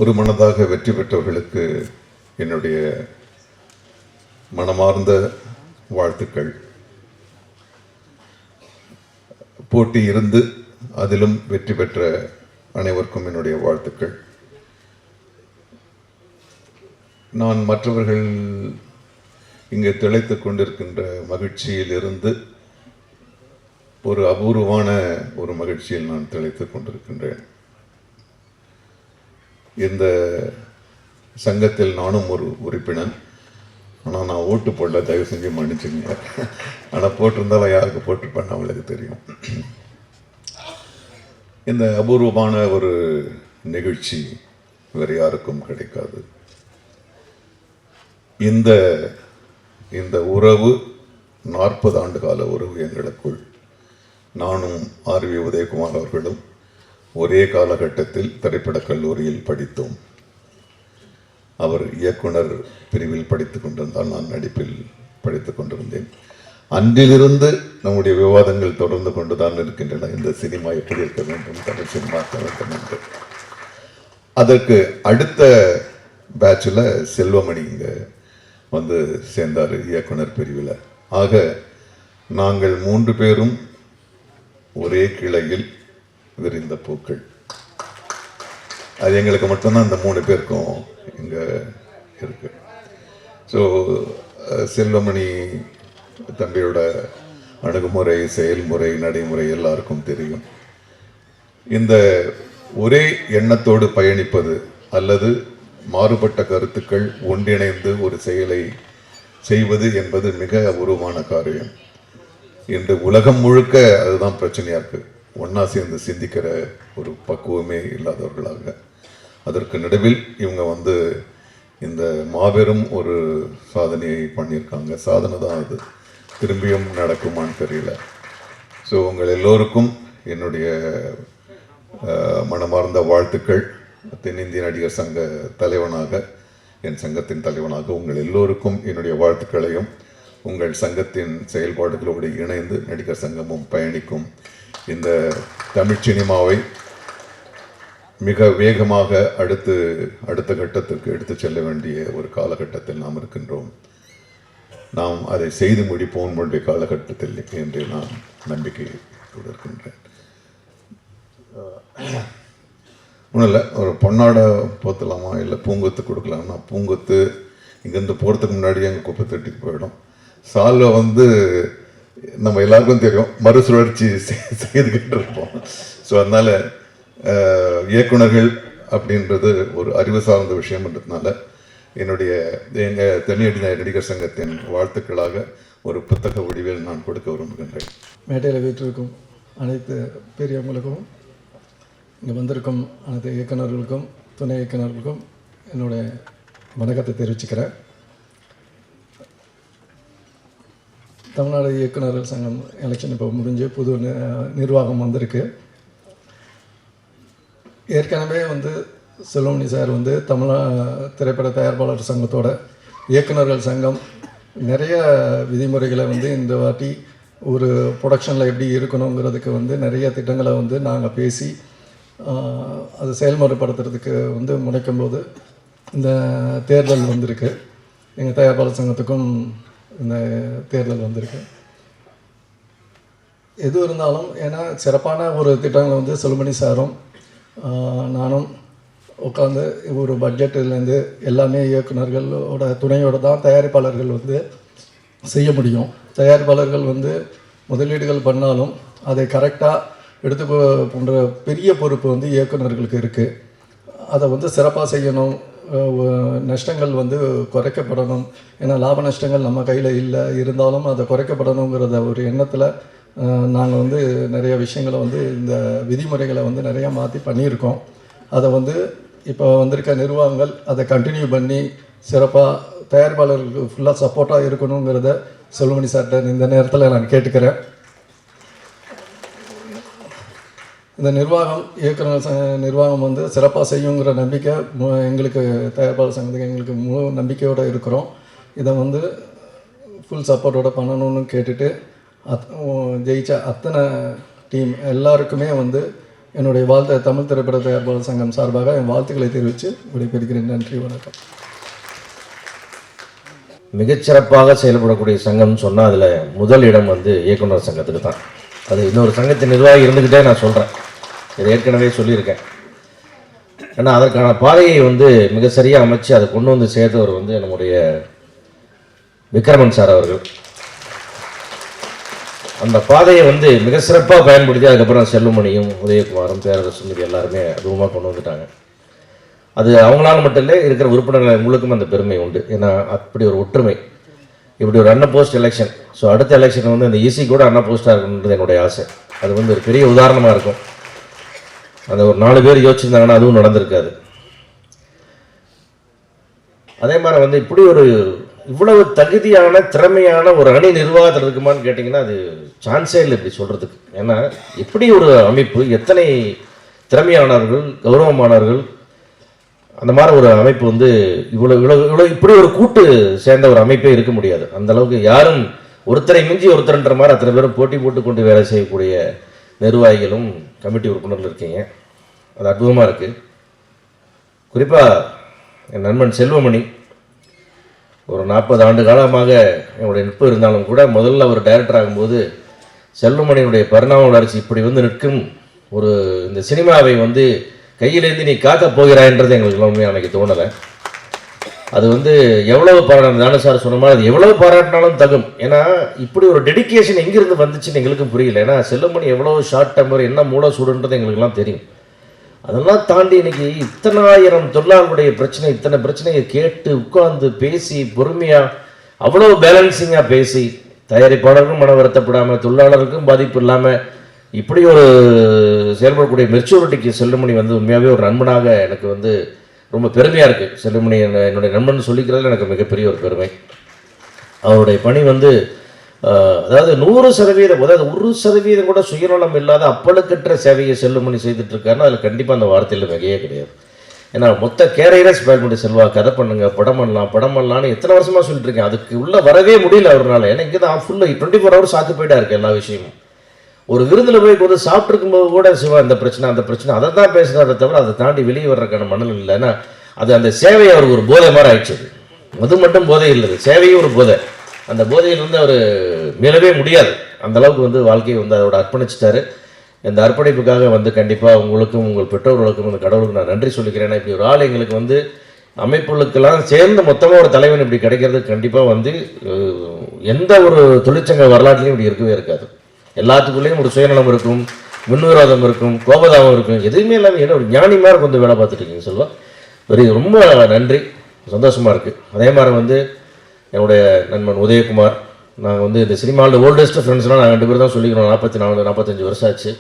ஒரு மனதாக வெற்றி பெற்றவர்களுக்கு என்னுடைய மனமார்ந்த வாழ்த்துக்கள். போட்டி இருந்து அதிலும் வெற்றி பெற்ற அனைவருக்கும் என்னுடைய வாழ்த்துக்கள். நான் மற்றவர்கள் இங்கே திளைத்துக் கொண்டிருக்கின்ற மகிழ்ச்சியில் இருந்து ஒரு அபூர்வமான ஒரு மகிழ்ச்சியில் நான் திளைத்துக் கொண்டிருக்கின்றேன். இந்த சங்கத்தில் நானும் ஒரு உறுப்பினர். ஆனால் நான் ஓட்டு போடல, தயவு செஞ்சு மன்னிச்சுங்க. ஆனால் போட்டிருந்தாலும் யாருக்கு போட்டிருப்பேன்னு அவங்களுக்கு தெரியும். இந்த அபூர்வமான ஒரு நிகழ்ச்சி வேறு யாருக்கும் கிடைக்காது. இந்த உறவு 40 ஆண்டு கால உறவு எங்களுக்குள். நானும் ஆர்.வி. உதயகுமார் அவர்களும் ஒரே காலகட்டத்தில் திரைப்படக் கல்லூரியில் படித்தோம். அவர் இயக்குனர் பிரிவில் படித்துக் கொண்டிருந்தால் நான் நடிப்பில் படித்துக் கொண்டிருந்தேன். அன்றிலிருந்து நம்முடைய விவாதங்கள் தொடர்ந்து கொண்டுதான் இருக்கின்றன. இந்த சினிமா எப்படி இருக்க வேண்டும், தமிழ் சினிமா இருக்க வேண்டும் என்று. அதற்கு அடுத்த பேட்சில் செல்வமணி இங்கே வந்து சேர்ந்தார் இயக்குனர் பிரிவில். ஆக நாங்கள் 3 பேரும் ஒரே கிளையில் விரிந்த பூக்கள். அது எங்களுக்கு மட்டும்தான் இந்த 3 பேருக்கும் இங்கே இருக்கு. ஸோ செல்வமணி தம்பியோட அணுகுமுறை, செயல்முறை, நடைமுறை எல்லாருக்கும் தெரியும். இந்த ஒரே எண்ணத்தோடு பயணிப்பது அல்லது மாறுபட்ட கருத்துக்கள் ஒன்றிணைந்து ஒரு செயலை செய்வது என்பது மிக அபூர்வமான காரியம். இன்று உலகம் முழுக்க அதுதான் பிரச்சனையாக இருக்குது. ஒன்றா சேர்ந்து சிந்திக்கிற ஒரு பக்குவமே இல்லாதவர்களாக. அதற்கு நடுவில் இவங்க வந்து இந்த மாபெரும் ஒரு சாதனையை பண்ணியிருக்காங்க. சாதனை தான் அது, திரும்பியும் நடக்குமான்னு தெரியல. ஸோ உங்கள் எல்லோருக்கும் என்னுடைய மனமார்ந்த வாழ்த்துக்கள். தென்னிந்திய நடிகர் சங்க தலைவனாக, என் சங்கத்தின் தலைவனாக உங்கள் எல்லோருக்கும் என்னுடைய வாழ்த்துக்களையும், உங்கள் சங்கத்தின் செயல்பாடுகளோடு இணைந்து நடிகர் சங்கமும் பயணிக்கும் இந்த தமிழ் சினிமாவை மிக வேகமாக அடுத்த கட்டத்திற்கு எடுத்து செல்ல வேண்டிய ஒரு காலகட்டத்தில் நாம் இருக்கின்றோம். நாம் அதை செய்து முடிப்போம் நம்முடைய காலகட்டத்தில் என்று நான் நம்பிக்கை இருக்கின்றேன். ஒன்றும் இல்லை, ஒரு பொன்னாடை போத்தலாமா இல்லை பூங்கொத்து கொடுக்கலாம்னா, பூங்கொத்து இங்கேருந்து போகிறதுக்கு முன்னாடி எங்கள் குப்பை தட்டிக்கு போயிடும். சால்வை வந்து நம்ம எல்லாருக்கும் தெரியும், மறுசுழற்சி செய்துக்கிட்டு இருப்போம். ஸோ அதனால் இயக்குனர்கள் அப்படின்றது ஒரு அறிவு சார்ந்த விஷயம்ன்றதுனால எங்கள் தென்னிந்திய நடிகர் சங்கத்தின் வாழ்த்துக்களாக ஒரு புத்தக வடிவில் நான் கொடுக்க விரும்புகின்றேன். மேடையில் வீட்டிற்கும் அனைத்து பெரியவங்களுக்கும், இங்கே வந்திருக்கும் அனைத்து இயக்குநர்களுக்கும் துணை இயக்குநர்களுக்கும் என்னுடைய வணக்கத்தை தெரிவிச்சுக்கிறேன். தமிழ்நாடு இயக்குநர்கள் சங்கம் எலெக்ஷன் இப்போ முடிஞ்சு புது நிர்வாகம் வந்திருக்கு. ஏற்கனவே வந்து செல்வமணி சார் வந்து திரைப்பட தயாரிப்பாளர் சங்கத்தோட இயக்குநர்கள் சங்கம் நிறைய விதிமுறைகளை வந்து இந்த வாட்டி ஒரு ப்ரொடக்ஷனில் எப்படி இருக்கணுங்கிறதுக்கு வந்து நிறைய திட்டங்களை வந்து நாங்கள் பேசி அது செயல்முறைப்படுத்துறதுக்கு வந்து முனைக்கும்போது இந்த தேர்தல் வந்திருக்கு. எங்கள் தயாரிப்பாளர் சங்கத்துக்கும் இந்த தேர்தல் வந்திருக்கு. எது இருந்தாலும் ஏன்னா சிறப்பான ஒரு திட்டங்களை வந்து செல்வமணி சாரும் நானும் உட்காந்து ஒரு பட்ஜெட்லேருந்து எல்லாமே இயக்குநர்களோட துணையோடு தான் தயாரிப்பாளர்கள் வந்து செய்ய முடியும். தயாரிப்பாளர்கள் வந்து முதலீடுகள் பண்ணாலும் அதை கரெக்டாக எடுத்து போன்ற பெரிய பொறுப்பு வந்து இயக்குநர்களுக்கு இருக்குது. அதை வந்து சிறப்பாக செய்யணும், நஷ்டங்கள் வந்து குறைக்கப்படணும். ஏன்னா லாப நஷ்டங்கள் நம்ம கையில் இல்லை, இருந்தாலும் அதை குறைக்கப்படணுங்கிறத ஒரு எண்ணத்தில் நாங்கள் வந்து நிறைய விஷயங்களை வந்து இந்த விதிமுறைகளை வந்து நிறையா மாற்றி பண்ணியிருக்கோம். அதை வந்து இப்போ வந்திருக்க நிர்வாகங்கள் அதை கண்டினியூ பண்ணி சிறப்பாக தயாரிப்பாளர்களுக்கு ஃபுல்லாக சப்போர்ட்டாக இருக்கணுங்கிறத செல்வமணி சார்ட்ட இந்த நேரத்தில் நான் கேட்டுக்கிறேன். இந்த நிர்வாகம் வந்து சிறப்பாக செய்யுங்கிற நம்பிக்கை எங்களுக்கு தயாரிப்பாளர் சங்கத்துக்கு எங்களுக்கு முழு நம்பிக்கையோடு இருக்கிறோம். இதை வந்து ஃபுல் சப்போர்ட்டோடு பண்ணணும்னு கேட்டுட்டு ஜெயிச்ச அத்தனை டீம் எல்லாருக்குமே வந்து என்னுடைய தமிழ் திரைப்பட தயாரிப்பாளர் சங்கம் சார்பாக என் வாழ்த்துக்களை தெரிவித்து விடைபெறுகிறேன். நன்றி, வணக்கம். மிகச்சிறப்பாக செயல்படக்கூடிய சங்கம்னு சொன்னால் அதில் முதல் இடம் வந்து இயக்குனர் சங்கத்துக்கு தான். அது இன்னொரு சங்கத்தின் நிர்வாகி இருந்துக்கிட்டே நான் சொல்கிறேன், இதை ஏற்கனவே சொல்லியிருக்கேன். ஏன்னா அதற்கான பாதையை வந்து மிக சரியாக அமைச்சு அதை கொண்டு வந்து சேர்த்தவர் வந்து நம்முடைய விக்ரமன் சார் அவர்கள். அந்த பாதையை வந்து மிக சிறப்பாக பயன்படுத்தி அதுக்கப்புறம் செல்லுமணியும் உதயகுமாரும் பேரரசும் எல்லாருமே அதுவுமாக கொண்டு வந்துட்டாங்க. அது அவங்களால மட்டும் இல்லை, இருக்கிற உறுப்பினர்கள் உங்களுக்கும் அந்த பெருமை உண்டு. ஏன்னா அப்படி ஒரு ஒற்றுமை, இப்படி ஒரு அன்ன போஸ்ட் எலெக்ஷன். ஸோ அடுத்த எலெக்ஷன் வந்து அந்த ஈஸி கூட அன்ன போஸ்ட்டாக இருக்கணுன்றது என்னுடைய ஆசை. அது வந்து ஒரு பெரிய உதாரணமாக இருக்கும். அந்த ஒரு 4 பேர் யோசிச்சிருந்தாங்கன்னா அதுவும் நடந்திருக்காது. அதே மாதிரி வந்து இப்படி ஒரு இவ்வளவு தகுதியான திறமையான ஒரு அணி நிர்வாகத்தில் இருக்குமான்னு கேட்டிங்கன்னா அது சான்ஸே இல்லை இப்படி சொல்கிறதுக்கு. ஏன்னா இப்படி ஒரு அமைப்பு, எத்தனை திறமையானவர்கள், கௌரவமானவர்கள், அந்த மாதிரி ஒரு அமைப்பு வந்து இவ்வளோ இப்படி ஒரு கூட்டு சேர்ந்த ஒரு அமைப்பே இருக்க முடியாது. அந்த அளவுக்கு யாரும் ஒருத்தரை மிஞ்சி ஒருத்தர்ன்ற மாதிரி அத்தனை பேரும் போட்டி போட்டு கொண்டு வேலை செய்யக்கூடிய நிர்வாகிகளும் கமிட்டி உறுப்பினர்கள் இருக்கீங்க. அது அற்புதமாக இருக்குது. குறிப்பாக என் நண்பன் செல்வமணி ஒரு 40 ஆண்டு காலமாக என்னுடைய நட்பு இருந்தாலும் கூட முதல்ல அவர் டைரக்டர் ஆகும்போது செல்வமணியினுடைய பரிணாம வளர்ச்சி இப்படி வந்து நிற்கும் ஒரு இந்த சினிமாவை வந்து கையிலேருந்து நீ காக்க போகிறாய்ன்றது எங்களுக்கு உண்மையாக அன்றைக்கி தோணலை. அது வந்து எவ்வளவு பாராட்டு தானே சார் சொன்ன மாதிரி அது எவ்வளவு பாராட்டினாலும் தகும். ஏன்னா இப்படி ஒரு டெடிக்கேஷன் எங்கிருந்து வந்துச்சுன்னு எங்களுக்கும் புரியல. ஏன்னா செல்லுமணி எவ்வளோ ஷார்ட் டெம்பர், என்ன மூல சூடுன்றது எங்களுக்குலாம் தெரியும். அதெல்லாம் தாண்டி இன்னைக்கு இத்தனை ஆயிரம் தொழிலாளர்களுடைய பிரச்சனை, இத்தனை பிரச்சனையை கேட்டு உட்கார்ந்து பேசி பொறுமையாக அவ்வளோ பேலன்சிங்காக பேசி தயாரிப்பாளருக்கும் மன வருத்தப்படாமல் தொழிலாளருக்கும் பாதிப்பு இல்லாமல் இப்படி ஒரு செயல்படக்கூடிய மெச்சூரிட்டிக்கு செல்லுமணி வந்து உண்மையாகவே ஒரு நண்பனாக எனக்கு வந்து ரொம்ப பெருமையாக இருக்குது. செல்லுமணி என்னுடைய நண்பன் சொல்லிக்கிறதுல எனக்கு மிகப்பெரிய ஒரு பெருமை. அவருடைய பணி வந்து அதாவது 100%, அதாவது 1% கூட சுயநலம் இல்லாத அப்பழுக்கற்ற சேவையை செல்லுமணி செய்துட்ருக்காருன்னா அதில் கண்டிப்பாக அந்த வார்த்தையில் மிகையே கிடையாது. ஏன்னா மொத்த கேரியரே ஸ்பெல் பண்ணி செல்வா, கதை பண்ணுங்க, படம் பண்ணலான்னு எத்தனை வருஷமாக சொல்லிட்டு இருக்கேன். அதுக்கு உள்ளே வரவே முடியல அவரால். ஏன்னா இங்கே தான் ஃபுல்லாக 24 ஹவர்ஸ் ஆக்குப்பைடாக இருக்குது எல்லா விஷயமும். ஒரு விருந்தில் போய் கொஞ்சம் சாப்பிட்ருக்கும்போது கூட சிவா இந்த பிரச்சனை அந்த பிரச்சனை அதை தான் பேசுகிறாரே தவிர அதை தாண்டி வெளியே வர்றதுக்கான மனநிலை இல்லை. ஏன்னா அது அந்த சேவை அவருக்கு ஒரு போதை மாதிரி ஆயிடுச்சு. அது மட்டும் போதை இல்லை, சேவையும் ஒரு போதை. அந்த போதையில் வந்து அவர் மீளவே முடியாது. அந்தளவுக்கு வந்து வாழ்க்கையை வந்து அதோட அர்ப்பணிச்சிட்டாரு. இந்த அர்ப்பணிப்புக்காக வந்து கண்டிப்பாக உங்களுக்கும் உங்கள் பெற்றோர்களுக்கும் இந்த கடவுளுக்கு நான் நன்றி சொல்லிக்கிறேன். ஏன்னா இப்படி ஒரு ஆள் எங்களுக்கு வந்து அமைப்புகளுக்கெல்லாம் சேர்ந்து மொத்தமாக ஒரு தலைவன் இப்படி கிடைக்கிறது கண்டிப்பாக வந்து எந்த ஒரு தொழிற்சங்க வரலாற்றுலையும் இப்படி இருக்கவே இருக்காது. எல்லாத்துக்குள்ளேயும் ஒரு சுயநலம் இருக்கும், முன்விரோதம் இருக்கும், கோபதாபம் இருக்கும், எதுவுமே இல்லாமல் ஏன்னா ஒரு ஞானி மாதிரி கொஞ்சம் வேலை பார்த்துட்டு இருக்கீங்க செல்வா. ரொம்ப நன்றி, சந்தோஷமாக இருக்குது. அதே மாதிரி வந்து என்னுடைய நண்பன் உதயகுமார், நாங்கள் வந்து இந்த சினிமாவில் ஓல்டஸ்ட் ஃப்ரெண்ட்ஸ்லாம் நாங்கள் 2 பேர் தான் சொல்லிக்கிறோம். 44-45 வருஷம் ஆச்சு.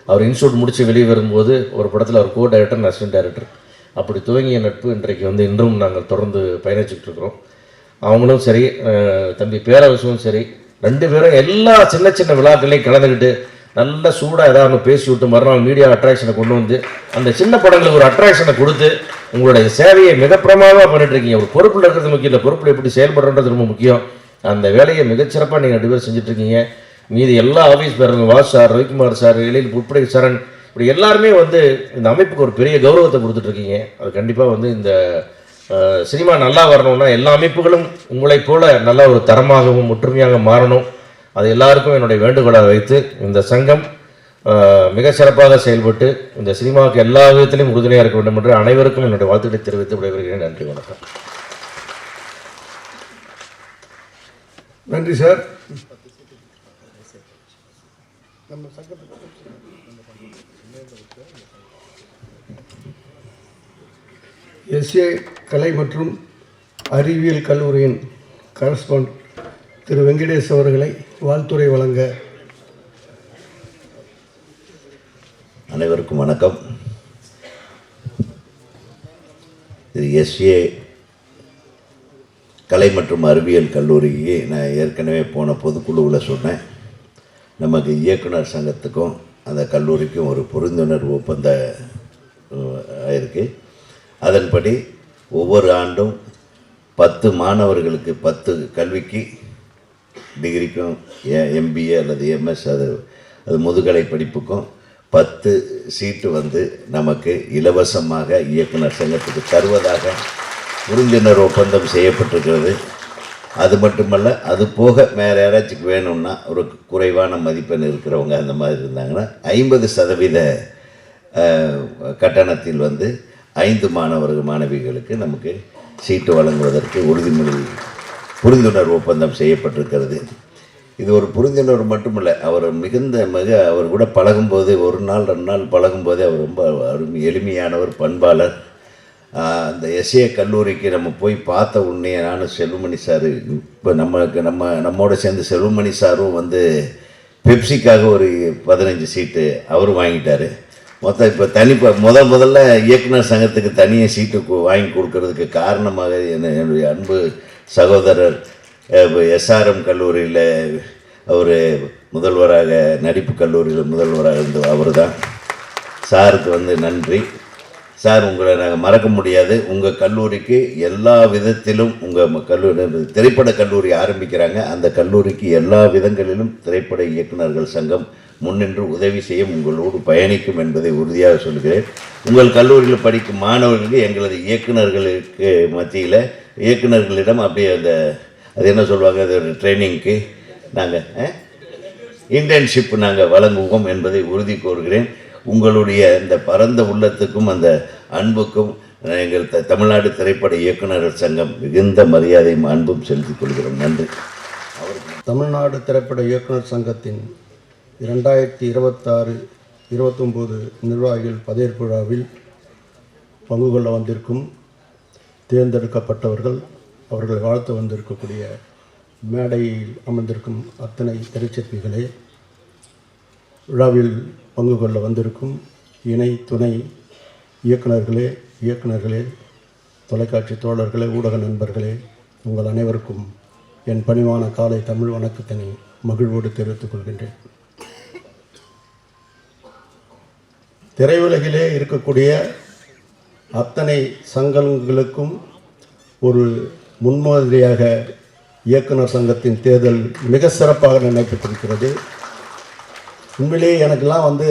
அவர் இன்ஸ்டியூட் முடித்து வெளியே வரும்போது ஒரு படத்தில் அவர் டைரக்டர், அசிஸ்டன்ட் டைரக்டர், அப்படி துவங்கிய நட்பு இன்றைக்கு வந்து இன்றும் நாங்கள் தொடர்ந்து பயணிச்சுட்டு இருக்கிறோம். அவங்களும் சரி, தம்பி பேரரசும் சரி, 2 பேரும் எல்லா சின்ன சின்ன விழாக்களையும் கலந்துக்கிட்டு நல்ல சூடாக ஏதாவது பேசி விட்டு மறுநாள் மீடியா அட்ராக்ஷனை கொண்டு வந்து அந்த சின்ன படங்களுக்கு ஒரு அட்ராக்ஷனை கொடுத்து உங்களுடைய சேவையை மிக பிரமாதமாக பண்ணிட்டு இருக்கீங்க. ஒரு பொறுப்பில் இருக்கிறது முக்கியம் இல்லை, பொறுப்பில் எப்படி செயல்படுறது ரொம்ப முக்கியம். அந்த வேலையை மிகச்சிறப்பாக நீங்கள் 2 பேர் செஞ்சுட்ருக்கீங்க. மீதி எல்லா ஆஃபீஸ் பேருங்க, வாஸ் சார், ரவிக்குமார் சார், எழில் புட்படை சரண், இப்படி எல்லாருமே வந்து இந்த அமைப்புக்கு ஒரு பெரிய கௌரவத்தை கொடுத்துட்ருக்கீங்க. அது கண்டிப்பாக வந்து இந்த சினிமா நல்லா வரணும்னா எல்லா அமைப்புகளும் உங்களைப் போல நல்ல ஒரு தரமாகவும் ஒற்றுமையாக மாறணும். அது எல்லாருக்கும் என்னுடைய வேண்டுகோளாக வைத்து இந்த சங்கம் மிக சிறப்பாக செயல்பட்டு இந்த சினிமாவுக்கு எல்லா விதத்திலையும் உறுதுணையாக இருக்க வேண்டும் என்று அனைவருக்கும் என்னுடைய வாழ்த்துக்களை தெரிவித்து விடைபெறுகிறேன். நன்றி, வணக்கம். நன்றி சார். எஸ்ஏ கலை மற்றும் அறிவியல் கல்லூரியின் கரஸ்பாண்ட் திரு வெங்கடேஷ் அவர்களை வாழ்த்துரை வழங்க. அனைவருக்கும் வணக்கம். இது எஸ்ஏ கலை மற்றும் அறிவியல் கல்லூரிக்கு நான் ஏற்கனவே போன பொதுக்குழுவில் சொன்னேன். நமக்கு இயக்குனர் சங்கத்துக்கும் அந்த கல்லூரிக்கும் ஒரு புரிந்துணர்வு ஒப்பந்தம் ஆயிருக்கு. அதன்படி ஒவ்வொரு ஆண்டும் 10 மாணவர்களுக்கு 10 கல்விக்கு டிகிரிக்கும் எம்பிஏ அல்லது எம்எஸ் அது முதுகலை படிப்புக்கும் 10 சீட்டு வந்து நமக்கு இலவசமாக இயக்குனர் சங்கத்துக்கு தருவதாக புரிந்துணர்வு ஒப்பந்தம் செய்யப்பட்டிருக்கிறது. அது மட்டுமல்ல, அது போக வேறு யாராச்சும் வேணும்னா ஒரு குறைவான மதிப்பெண் இருக்கிறவங்க அந்த மாதிரி இருந்தாங்கன்னா 50% கட்டணத்தில் வந்து 5 மாணவிகளுக்கு நமக்கு சீட்டு வழங்குவதற்கு புரிந்துணர்வு ஒப்பந்தம் செய்யப்பட்டிருக்கிறது. இது ஒரு புரிந்துணர்வு மட்டுமில்லை, அவர் அவர் கூட பழகும்போது 1 நாள் 2 நாள் பழகும்போதே அவர் ரொம்ப எளிமையானவர், பண்பாளர். அந்த எஸ்ஏ கல்லூரிக்கு நம்ம போய் பார்த்த உடனே நானும் செல்வமணி சார், இப்போ நம்மோட சேர்ந்து செல்வமணி சாரும் வந்து பெப்சிக்காக ஒரு 15 சீட்டு அவரும் வாங்கிட்டார். மொத்தம் இப்போ முதல்ல இயக்குனர் சங்கத்துக்கு தனியாக சீட்டு வாங்கி கொடுக்கறதுக்கு காரணமாக என்னுடைய அன்பு சகோதரர் எஸ்ஆர்எம் கல்லூரியில் அவர் முதல்வராக, நடிப்பு கல்லூரியில் முதல்வராக இருந்த அவர் தான். சாருக்கு வந்து நன்றி சார். உங்களை நாங்கள் மறக்க முடியாது. உங்கள் கல்லூரிக்கு எல்லா விதத்திலும் திரைப்பட கல்லூரி ஆரம்பிக்கிறாங்க, அந்த கல்லூரிக்கு எல்லா விதங்களிலும் திரைப்பட இயக்குநர்கள் சங்கம் முன்னின்று உதவி செய்யும், உங்களோடு பயணிக்கும் என்பதை உறுதியாக சொல்கிறேன். உங்கள் கல்லூரியில் படிக்கும் மாணவர்களுக்கு எங்களது இயக்குநர்களுக்கு மத்தியில் இயக்குநர்களிடம் அப்படியே அது என்ன சொல்லுவாங்க, அது ஒரு ட்ரைனிங்க்கு நாங்கள் இன்டர்ன்ஷிப் நாங்கள் வழங்குவோம் என்பதை உறுதி கோருகிறேன். உங்களுடைய இந்த பரந்த உள்ளத்துக்கும் அந்த அன்புக்கும் எங்கள் தமிழ்நாடு திரைப்பட இயக்குநர்கள் சங்கம் மிகுந்த மரியாதையும் அன்பும் செலுத்திக் கொள்கிறோம். நன்றி. தமிழ்நாடு திரைப்பட இயக்குனர் சங்கத்தின் 2026-29 நிர்வாகிகள் பதவியேற்பு விழாவில் பங்கு கொள்ள வந்திருக்கும் தேர்ந்தெடுக்கப்பட்டவர்கள், அவர்களை வாழ்த்து வந்திருக்கக்கூடிய மேடையில் அமர்ந்திருக்கும் அத்தனை திரைச்சிற்பிகளே, விழாவில் பங்கு கொள்ள வந்திருக்கும் இணை துணை இயக்குநர்களே, தொலைக்காட்சி தோழர்களே, ஊடக நண்பர்களே, உங்கள் அனைவருக்கும் என் பணிவான காலை தமிழ் வணக்கத்தினை மகிழ்வோடு தெரிவித்துக் கொள்கின்றேன். திரையுலகிலே இருக்கக்கூடிய அத்தனை சங்கங்களுக்கும் ஒரு முன்மாதிரியாக இயக்குனர் சங்கத்தின் தேர்தல் மிக சிறப்பாக நடைபெற்றிருக்கிறது. உண்மையிலே எனக்கெல்லாம் வந்து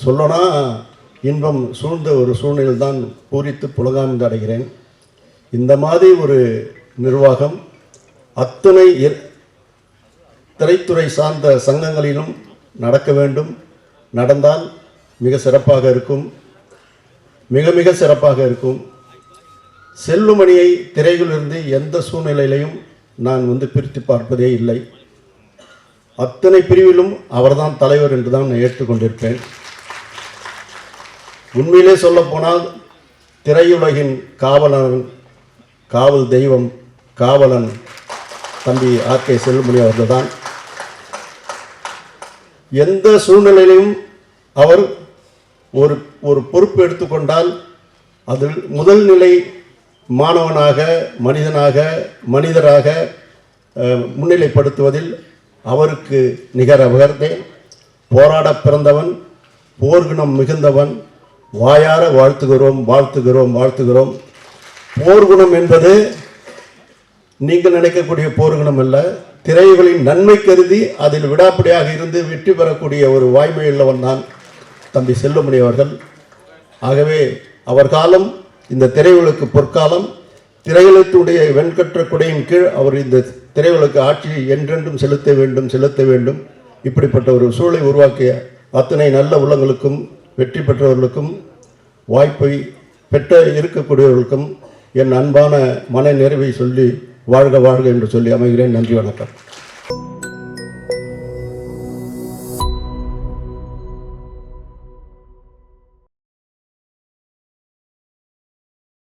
சொல்லனா இன்பம் சூழ்ந்த ஒரு சூழ்நிலையில் தான் பூரித்து புலகாய்ந்து அடைகிறேன். இந்த மாதிரி ஒரு நிர்வாகம் அத்தனை திரைத்துறை சார்ந்த சங்கங்களிலும் நடக்க வேண்டும். நடந்தால் மிக சிறப்பாக இருக்கும், மிக சிறப்பாக இருக்கும். செல்லுமணியை திரையிலிருந்து எந்த சூழ்நிலையிலையும் நான் வந்து பிரித்து பார்ப்பதே இல்லை. அத்தனை பிரிவிலும் அவர்தான் தலைவர் என்று தான் நான் ஏற்றுக்கொண்டிருப்பேன். உண்மையிலே சொல்லப்போனால் திரையுலகின் காவல் தெய்வம், காவலன் தம்பி ஆர் கே செல்லுமணி அவர்கள் தான். எந்த சூழ்நிலையிலும் அவர் ஒரு பொறுப்பு எடுத்துக்கொண்டால் அதில் முதல் நிலை மாணவனாக, மனிதராக முன்னிலைப்படுத்துவதில் அவருக்கு நிகரவர்தே. போராட பிறந்தவன், போர்க்குணம் மிகுந்தவன், வாயார வாழ்த்துகிறோம். போர்க்குணம் என்பது நீங்கள் நினைக்கக்கூடிய போர்க்குணம் அல்ல, திரைகளின் நன்மை கருதி அதில் விடாப்பிடியாக இருந்து வெற்றி பெறக்கூடிய ஒரு வாய்மையுள்ளவன் தான் தம்பி செல்லுமணி அவர்கள். ஆகவே அவர் காலம் இந்த திரையுலகுக்கு பொற்காலம். திரையுலகத்துடைய வெண்கற்ற குடையின் கீழ் அவர் இந்த திரையுலக ஆட்சியை என்றென்றும் செலுத்த வேண்டும். இப்படிப்பட்ட ஒரு சூழலை உருவாக்கிய அத்தனை நல்ல உள்ளங்களுக்கும், வெற்றி பெற்றவர்களுக்கும், வாய்ப்பை பெற்ற இருக்கக்கூடியவர்களுக்கும் என் அன்பான மன நிறைவை சொல்லி வாழ்க என்று சொல்லி அமைகிறேன். நன்றி, வணக்கம்.